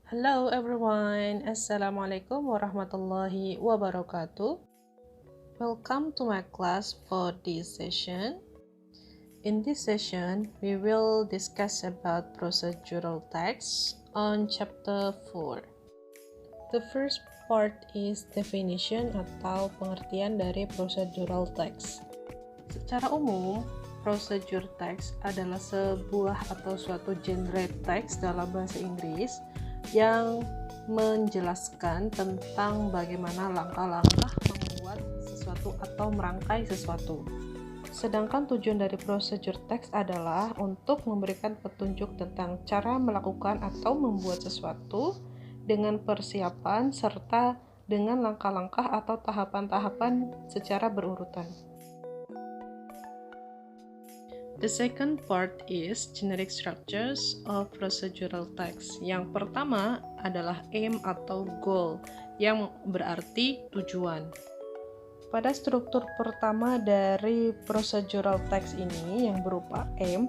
Hello everyone, Assalamualaikum warahmatullahi wabarakatuh. Welcome to my class for this session. In this session, we will discuss about procedural text on chapter 4. The first part is definition atau pengertian dari procedural text. Secara umum, procedure text adalah sebuah atau suatu genre teks dalam bahasa Inggris yang menjelaskan tentang bagaimana langkah-langkah membuat sesuatu atau merangkai sesuatu. Sedangkan tujuan dari procedure text adalah untuk memberikan petunjuk tentang cara melakukan atau membuat sesuatu dengan persiapan serta dengan langkah-langkah atau tahapan-tahapan secara berurutan. The second part is generic structures of procedural text. Yang pertama adalah aim atau goal, yang berarti tujuan. Pada struktur pertama dari procedural text ini yang berupa aim,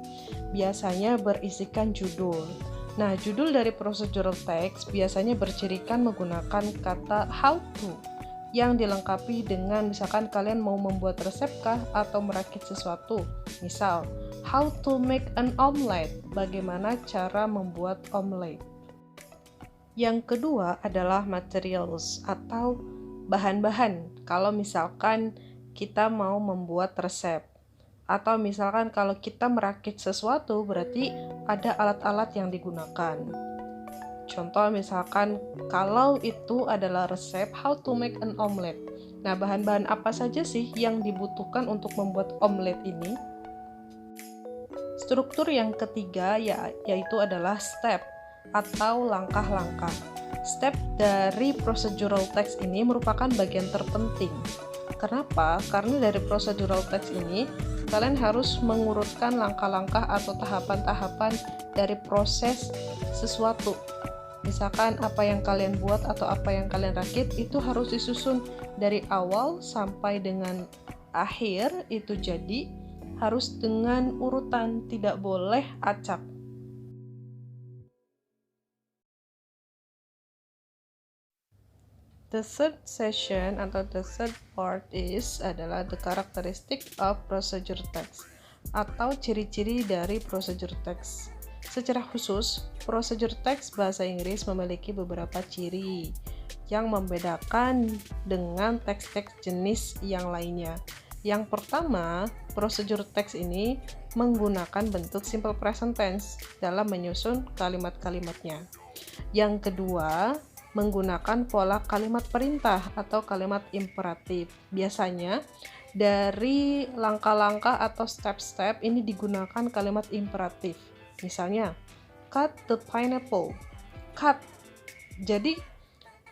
biasanya berisikan judul. Nah, judul dari procedural text biasanya bercirikan menggunakan kata how to, yang dilengkapi dengan misalkan kalian mau membuat resep kah atau merakit sesuatu. Misal, how to make an omelette, bagaimana cara membuat omelet. Yang kedua adalah materials atau bahan-bahan. Kalau misalkan kita mau membuat resep, atau misalkan kalau kita merakit sesuatu, berarti ada alat-alat yang digunakan. Contoh misalkan kalau itu adalah resep how to make an omelette. Nah, bahan-bahan apa saja sih yang dibutuhkan untuk membuat omelet ini? Struktur yang ketiga yaitu adalah step atau langkah-langkah. Step dari procedural text ini merupakan bagian terpenting. Kenapa? Karena dari procedural text ini kalian harus mengurutkan langkah-langkah atau tahapan-tahapan dari proses sesuatu. Misalkan apa yang kalian buat atau apa yang kalian rakit itu harus disusun dari awal sampai dengan akhir, itu jadi harus dengan urutan, tidak boleh acak. The third session atau the third part adalah the characteristic of procedure text atau ciri-ciri dari procedure text. Secara khusus, procedure text bahasa Inggris memiliki beberapa ciri yang membedakan dengan teks-teks jenis yang lainnya. Yang pertama, procedure text ini menggunakan bentuk simple present tense dalam menyusun kalimat-kalimatnya. Yang kedua, menggunakan pola kalimat perintah atau kalimat imperatif. Biasanya dari langkah-langkah atau step-step ini digunakan kalimat imperatif. Misalnya, cut the pineapple. Cut. Jadi,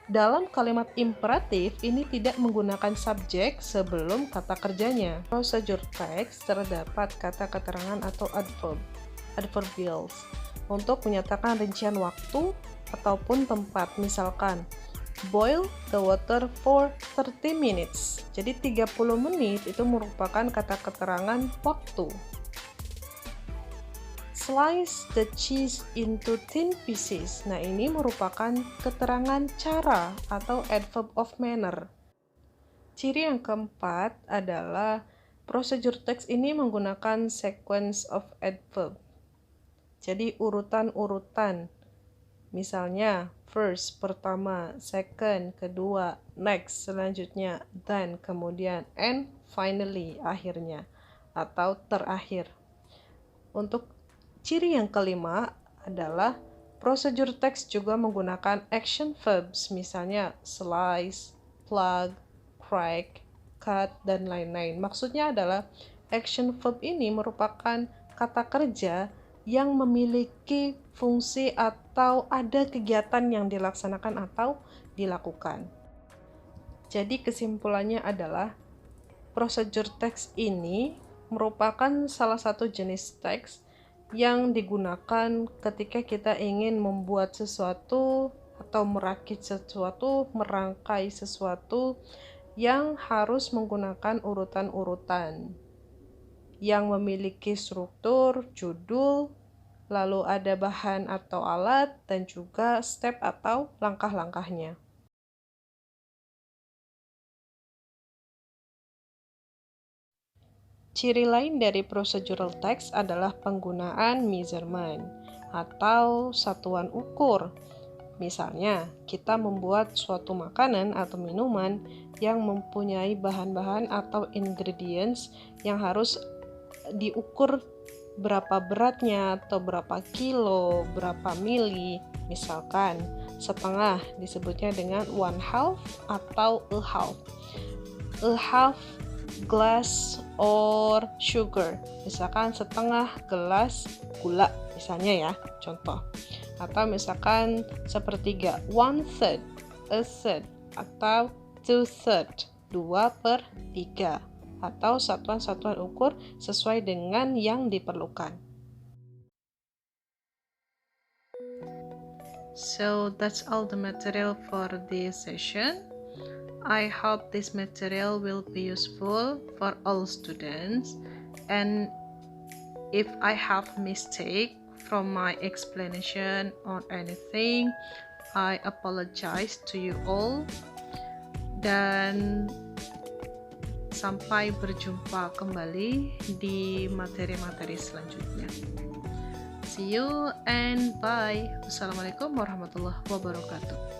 dalam kalimat imperatif ini tidak menggunakan subjek sebelum kata kerjanya. Procedure text terdapat kata keterangan atau adverbials untuk menyatakan rincian waktu ataupun tempat. Misalkan, boil the water for 30 minutes. Jadi 30 menit itu merupakan kata keterangan waktu. Slice the cheese into thin pieces. Nah, ini merupakan keterangan cara atau adverb of manner. Ciri yang keempat adalah procedure text ini menggunakan sequence of adverb. Jadi urutan-urutan. Misalnya, first, pertama, second, kedua, next, selanjutnya, then, kemudian, and finally, akhirnya, atau terakhir. Untuk ciri yang kelima adalah procedure text juga menggunakan action verbs, misalnya slice, plug, crack, cut, dan lain-lain. Maksudnya adalah action verb ini merupakan kata kerja yang memiliki fungsi atau ada kegiatan yang dilaksanakan atau dilakukan. Jadi kesimpulannya adalah procedure text ini merupakan salah satu jenis teks yang digunakan ketika kita ingin membuat sesuatu atau merakit sesuatu, merangkai sesuatu yang harus menggunakan urutan-urutan yang memiliki struktur, judul, lalu ada bahan atau alat, dan juga step atau langkah-langkahnya. Ciri lain dari procedural text adalah penggunaan measurement atau satuan ukur. Misalnya, kita membuat suatu makanan atau minuman yang mempunyai bahan-bahan atau ingredients yang harus diukur berapa beratnya atau berapa kilo, berapa mili. Misalkan, setengah disebutnya dengan 1/2 atau a half. A half glass or sugar, misalkan setengah gelas gula misalnya ya, contoh. Atau misalkan sepertiga, 1/3, a third, atau 2/3, 2/3, atau satuan-satuan ukur sesuai dengan yang diperlukan. So that's all the material for this session. I hope this material will be useful for all students, and if I have mistake from my explanation or anything, I apologize to you all. Dan sampai berjumpa kembali di materi-materi selanjutnya. See you and bye. Wassalamualaikum warahmatullahi wabarakatuh.